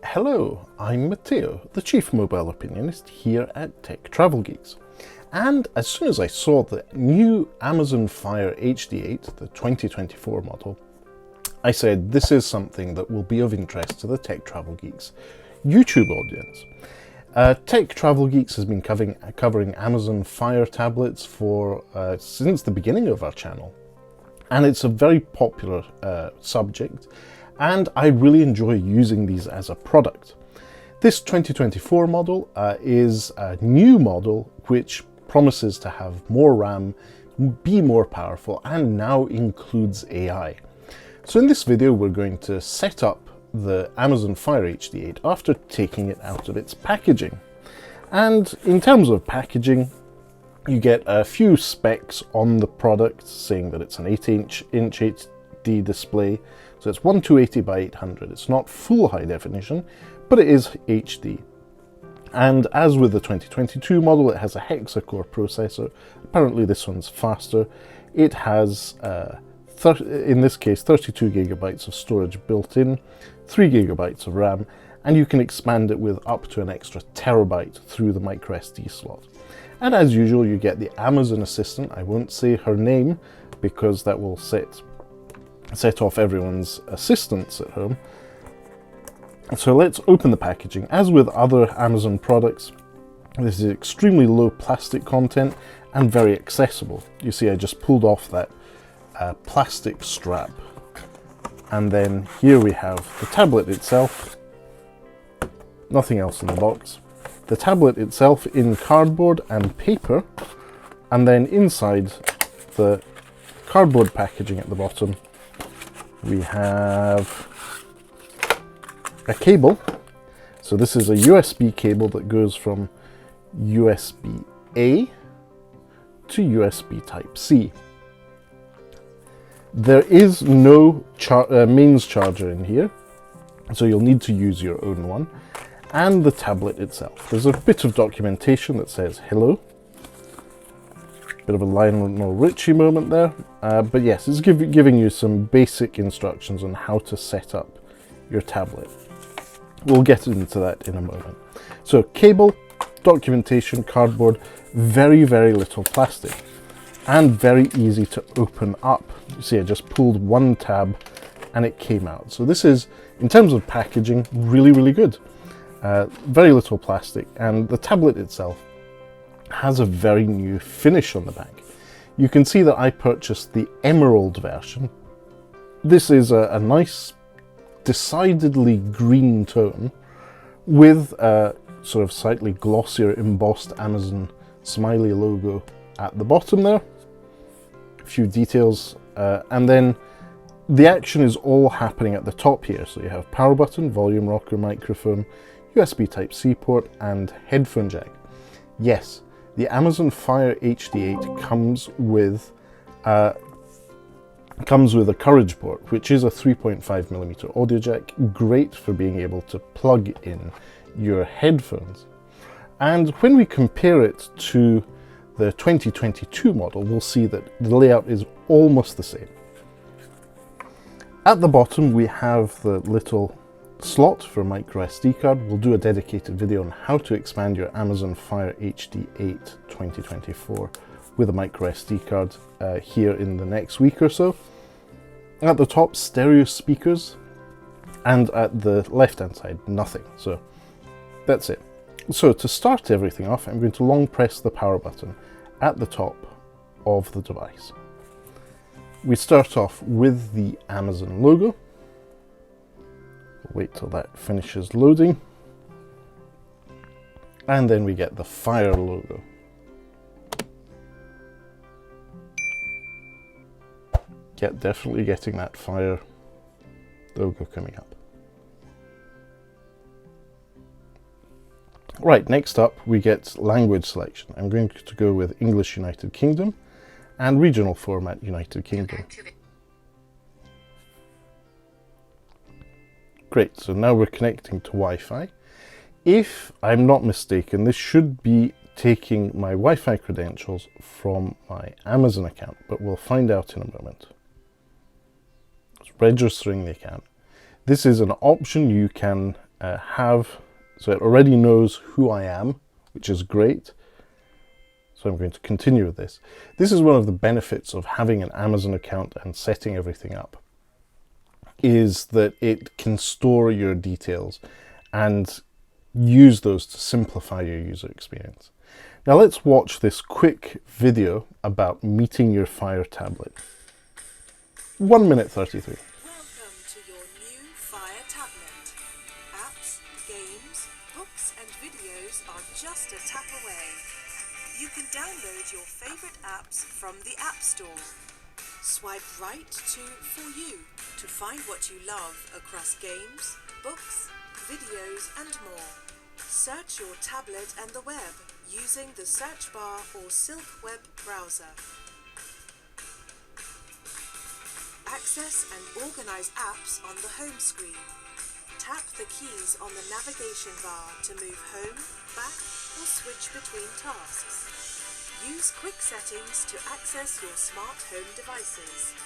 Hello, I'm Matteo, the Chief Mobile Opinionist here at Tech Travel Geeks. And as soon as I saw the new Amazon Fire HD8, the 2024 model, I said this is something that will be of interest to the Tech Travel Geeks YouTube audience. Tech Travel Geeks has been covering Amazon Fire tablets for since the beginning of our channel, and it's a very popular subject, and I really enjoy using these as a product. This 2024 model is a new model which promises to have more RAM, be more powerful, and now includes AI. So in this video we're going to set up the Amazon Fire HD8 after taking it out of its packaging. And in terms of packaging, you get a few specs on the product saying that it's an 8-inch HD display, so it's 1280 by 800. It's not full high definition, but it is HD. And as with the 2022 model, it has a hexa-core processor. Apparently this one's faster. It has in this case 32 gigabytes of storage built in, 3 gigabytes of RAM, and you can expand it with up to an extra terabyte through the microSD slot. And as usual, you get the Amazon Assistant. I won't say her name because that will set off everyone's assistants at home. So let's open the packaging. As with other Amazon products, this is extremely low plastic content and very accessible. You see, I just pulled off that plastic strap, and then here we have the tablet itself. Nothing else in the box. The tablet itself in cardboard and paper, and then inside the cardboard packaging at the bottom we have a cable. So this is a USB cable that goes from USB-A to USB Type-C. There is no mains charger in here, so you'll need to use your own one. And the tablet itself. There's a bit of documentation that says hello. Bit of a Lionel Richie moment there. But yes, it's giving you some basic instructions on how to set up your tablet. We'll get into that in a moment. So cable, documentation, cardboard, very, very little plastic, and very easy to open up. You see, I just pulled one tab and it came out. So this is, in terms of packaging, really, really good. Very little plastic, and the tablet itself has a very new finish on the back. You can see that I purchased the Emerald version. This is a nice, decidedly green tone with a sort of slightly glossier embossed Amazon smiley logo at the bottom there. A few details, and then the action is all happening at the top here. So you have power button, volume rocker, microphone, USB Type-C port, and headphone jack. Yes, the Amazon Fire HD8 comes with a Courage port, which is a 3.5mm audio jack, great for being able to plug in your headphones. And when we compare it to the 2022 model, we'll see that the layout is almost the same. At the bottom we have the little slot for micro SD card. We'll do a dedicated video on how to expand your Amazon Fire HD8 2024 with a micro SD card here in the next week or so. At the top, stereo speakers, and at the left hand side, nothing. So that's it. So to start everything off, I'm going to long press the power button at the top of the device. We start off with the Amazon logo. Wait till that finishes loading, and then we get the Fire logo. Definitely getting that Fire logo coming up. Right, next up we get language selection. I'm going to go with English United Kingdom and regional format United Kingdom. Great, so now we're connecting to Wi-Fi. If I'm not mistaken, this should be taking my Wi-Fi credentials from my Amazon account, but we'll find out in a moment. It's registering the account. This is an option you can so it already knows who I am, which is great. So I'm going to continue with this. This is one of the benefits of having an Amazon account and setting everything up, is that it can store your details and use those to simplify your user experience. Now let's watch this quick video about meeting your Fire tablet. 1 minute 33. Welcome to your new Fire tablet. Apps, games, books and videos are just a tap away. You can download your favorite apps from the App Store. Swipe right to For You to find what you love across games, books, videos and more. Search your tablet and the web using the search bar or Silk web browser. Access and organize apps on the home screen. Tap the keys on the navigation bar to move home, back or switch between tasks. Use quick settings to access your smart home devices.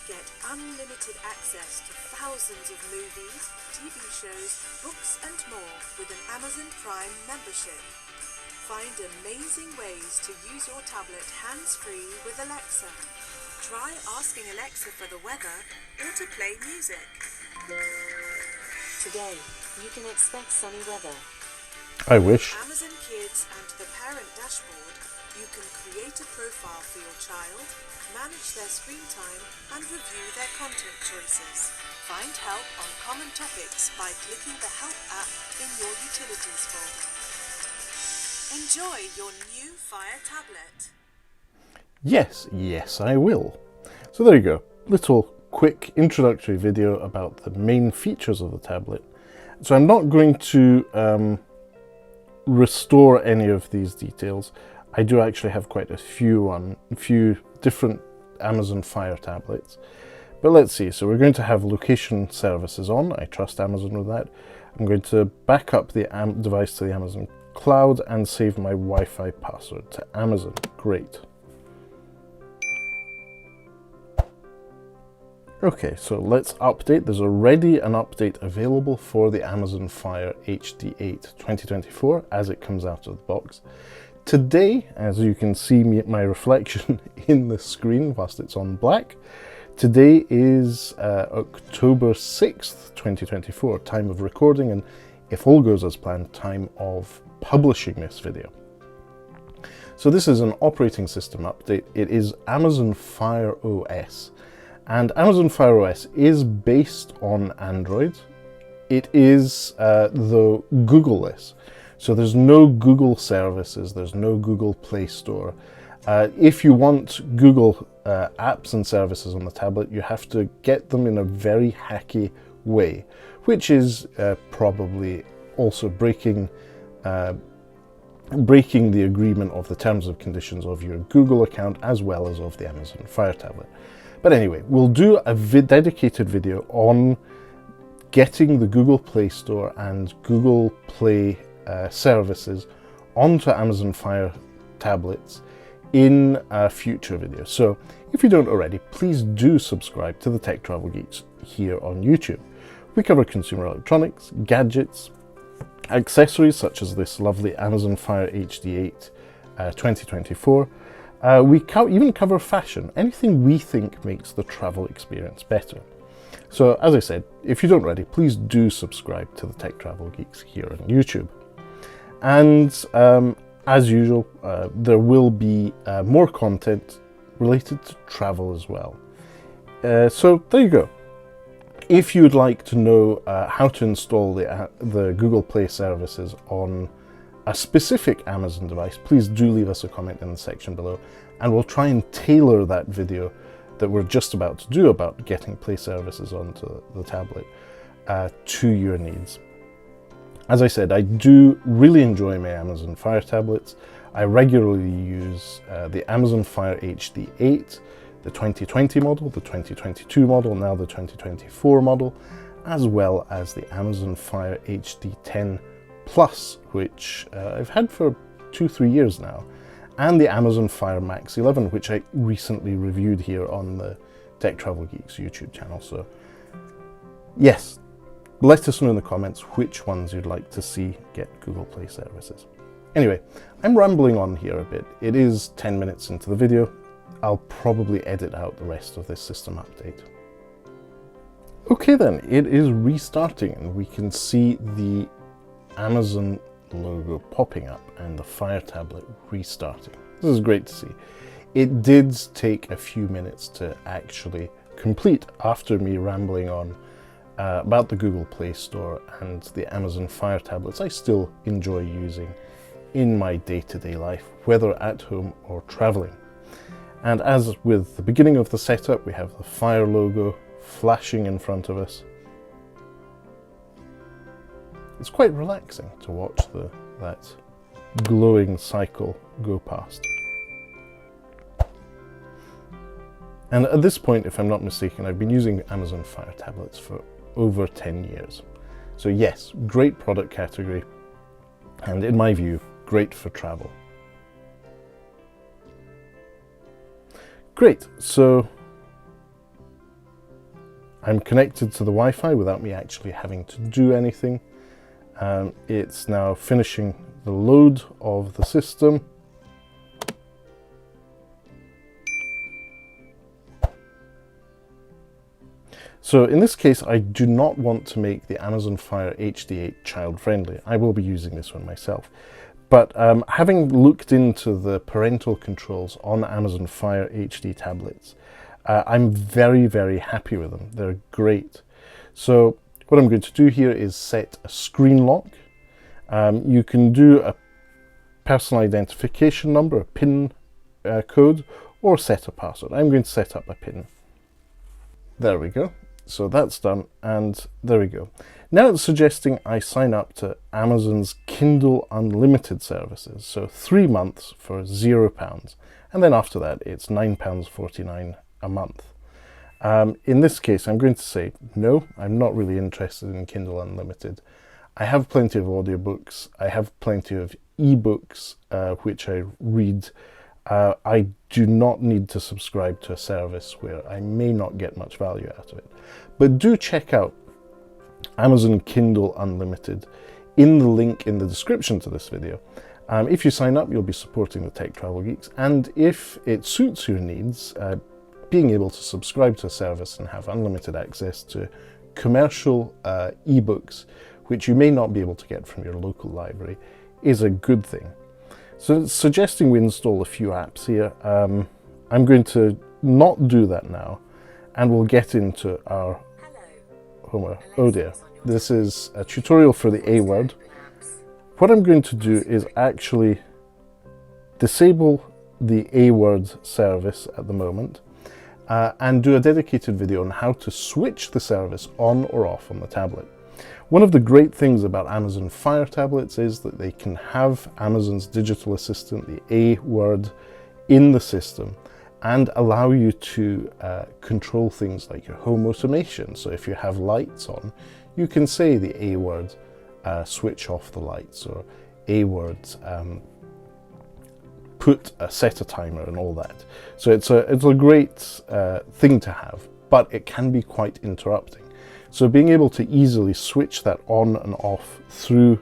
Get unlimited access to thousands of movies, TV shows, books and more with an Amazon Prime membership. Find amazing ways to use your tablet hands-free with Alexa. Try asking Alexa for the weather or to play music. Today, you can expect sunny weather. I wish. Amazon Kids and the Parent Dashboard, you can create a profile for your child, manage their screen time and review their content choices. Find help on common topics by clicking the Help app in your Utilities folder. Enjoy your new Fire tablet. Yes, I will. So there you go. Little quick introductory video about the main features of the tablet. So I'm not going to restore any of these details. I do actually have quite a few different Amazon Fire tablets. But let's see. So we're going to have location services on. I trust Amazon with that. I'm going to back up the device to the Amazon cloud and save my Wi-Fi password to Amazon. Great. Okay, so let's update. There's already an update available for the Amazon Fire HD8 2024 as it comes out of the box. Today, as you can see my reflection in the screen whilst it's on black, today is October 6th, 2024, time of recording, and if all goes as planned, time of publishing this video. So this is an operating system update. It is Amazon Fire OS. And Amazon Fire OS is based on Android. It is, though, Google-less. So there's no Google services, there's no Google Play Store. If you want Google apps and services on the tablet, you have to get them in a very hacky way, which is probably also breaking the agreement of the terms and conditions of your Google account as well as of the Amazon Fire tablet. But anyway, we'll do a dedicated video on getting the Google Play Store and Google Play services onto Amazon Fire tablets in a future video. So if you don't already, please do subscribe to the Tech Travel Geeks here on YouTube. We cover consumer electronics, gadgets, accessories such as this lovely Amazon Fire HD8 2024. We even cover fashion, anything we think makes the travel experience better. So as I said, if you don't already, please do subscribe to the Tech Travel Geeks here on YouTube. And as usual, there will be more content related to travel as well. So there you go. If you'd like to know how to install the Google Play services on a specific Amazon device, please do leave us a comment in the section below, and we'll try and tailor that video that we're just about to do about getting Play services onto the tablet to your needs. As I said, I do really enjoy my Amazon Fire tablets. I regularly use the Amazon Fire HD8, the 2020 model, the 2022 model, now the 2024 model, as well as the Amazon Fire HD10 Plus, which I've had for 2-3 years now, and the Amazon Fire Max 11, which I recently reviewed here on the Tech Travel Geeks YouTube channel. So yes, Let us know in the comments which ones you'd like to see get Google Play services. Anyway, I'm rambling on here a bit. It is 10 minutes into the video. I'll probably edit out the rest of this system update. Okay then, it is restarting and we can see the Amazon logo popping up and the Fire tablet restarting. This is great to see. It did take a few minutes to actually complete after me rambling on about the Google Play Store and the Amazon Fire tablets I still enjoy using in my day-to-day life, whether at home or traveling. And as with the beginning of the setup, we have the Fire logo flashing in front of us. It's quite relaxing to watch that glowing cycle go past. And at this point, if I'm not mistaken, I've been using Amazon Fire tablets for over 10 years. So yes, great product category, and in my view, great for travel. Great, so I'm connected to the Wi-Fi without me actually having to do anything. It's now finishing the load of the system. So in this case, I do not want to make the Amazon Fire HD8 child-friendly. I will be using this one myself. But having looked into the parental controls on Amazon Fire HD tablets, I'm very, very happy with them. They're great. So what I'm going to do here is set a screen lock. You can do a personal identification number, a PIN code, or set a password. I'm going to set up a PIN. There we go. So that's done, and there we go. Now it's suggesting I sign up to Amazon's Kindle Unlimited services, so 3 months for £0, and then after that it's £9.49 a month. In this case, I'm going to say no, I'm not really interested in Kindle Unlimited. I have plenty of audiobooks, I have plenty of ebooks which I read. I do not need to subscribe to a service where I may not get much value out of it. But do check out Amazon Kindle Unlimited in the link in the description to this video. If you sign up, you'll be supporting the Tech Travel Geeks, and if it suits your needs, being able to subscribe to a service and have unlimited access to commercial ebooks, which you may not be able to get from your local library, is a good thing. So it's suggesting we install a few apps here. I'm going to not do that now, and we'll get into our homework. Oh dear, this is a tutorial for the A word. What I'm going to do is actually disable the A word service at the moment, and do a dedicated video on how to switch the service on or off on the tablet. One of the great things about Amazon Fire tablets is that they can have Amazon's digital assistant, the A word, in the system and allow you to control things like your home automation. So if you have lights on, you can say the A word, switch off the lights, or A word, set a timer, and all that. So it's a great thing to have, but it can be quite interrupting. So being able to easily switch that on and off through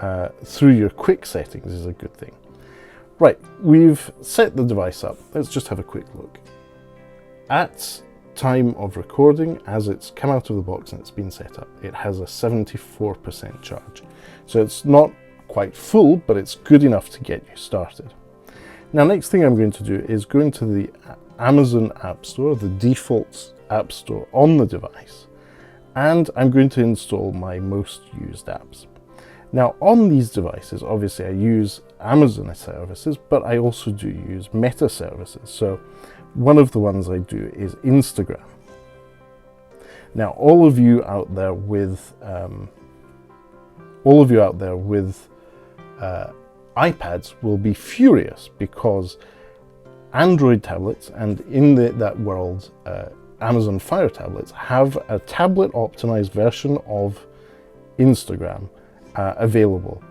your quick settings is a good thing. Right, we've set the device up. Let's just have a quick look. At time of recording, as it's come out of the box and it's been set up, it has a 74% charge. So it's not quite full, but it's good enough to get you started. Now, next thing I'm going to do is go into the Amazon App Store, the default App Store on the device, and I'm going to install my most used apps. Now, on these devices, obviously I use Amazon services, but I also do use Meta services. So one of the ones I do is Instagram. Now, all of you out there with iPads will be furious, because Android tablets, and in that world, Amazon Fire tablets, have a tablet optimized version of Instagram available,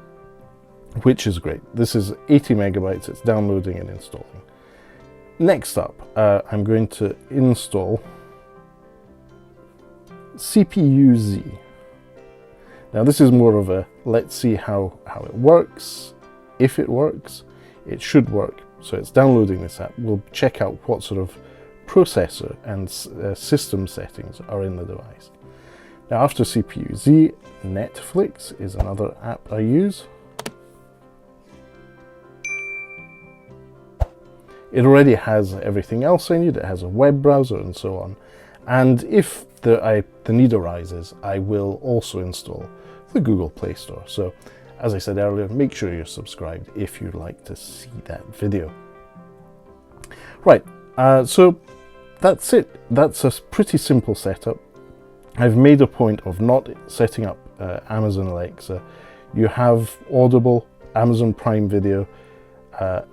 which is great. This is 80 megabytes, it's downloading and installing. Next up, I'm going to install CPU-Z. Now this is more of a let's see how it works. If it works, it should work. So it's downloading this app. We'll check out what sort of processor and system settings are in the device. Now after CPU-Z, Netflix is another app I use. It already has everything else I need. It has a web browser and so on. And if the need arises, I will also install the Google Play Store. So as I said earlier, make sure you're subscribed if you'd like to see that video. Right, so that's it. That's a pretty simple setup. I've made a point of not setting up Amazon Alexa. You have Audible, Amazon Prime Video,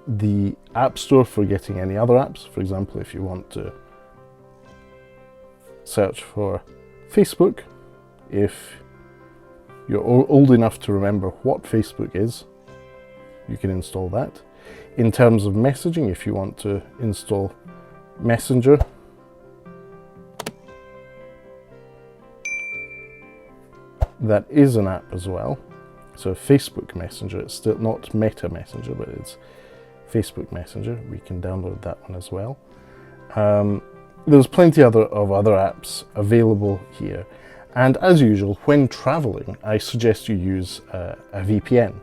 the App Store for getting any other apps. For example, if you want to search for Facebook, if you're old enough to remember what Facebook is, you can install that. In terms of messaging, if you want to install Messenger, that is an app as well. So Facebook Messenger, it's still not Meta Messenger, but it's Facebook Messenger. We can download that one as well. There's plenty of other apps available here. And as usual, when traveling, I suggest you use a VPN.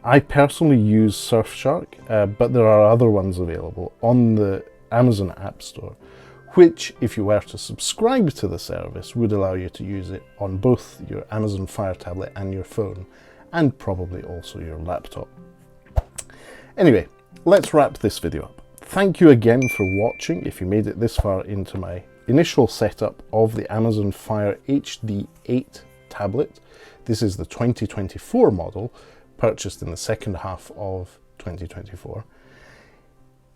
I personally use Surfshark, but there are other ones available on the Amazon App Store, which, if you were to subscribe to the service, would allow you to use it on both your Amazon Fire tablet and your phone, and probably also your laptop. Anyway, let's wrap this video up. Thank you again for watching. If you made it this far into my initial setup of the Amazon Fire HD 8 tablet, this is the 2024 model, purchased in the second half of 2024.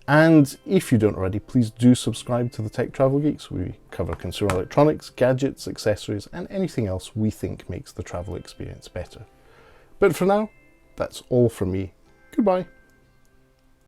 And if you don't already, please do subscribe to the Tech Travel Geeks. We cover consumer electronics, gadgets, accessories, and anything else we think makes the travel experience better. But for now, that's all from me. Goodbye.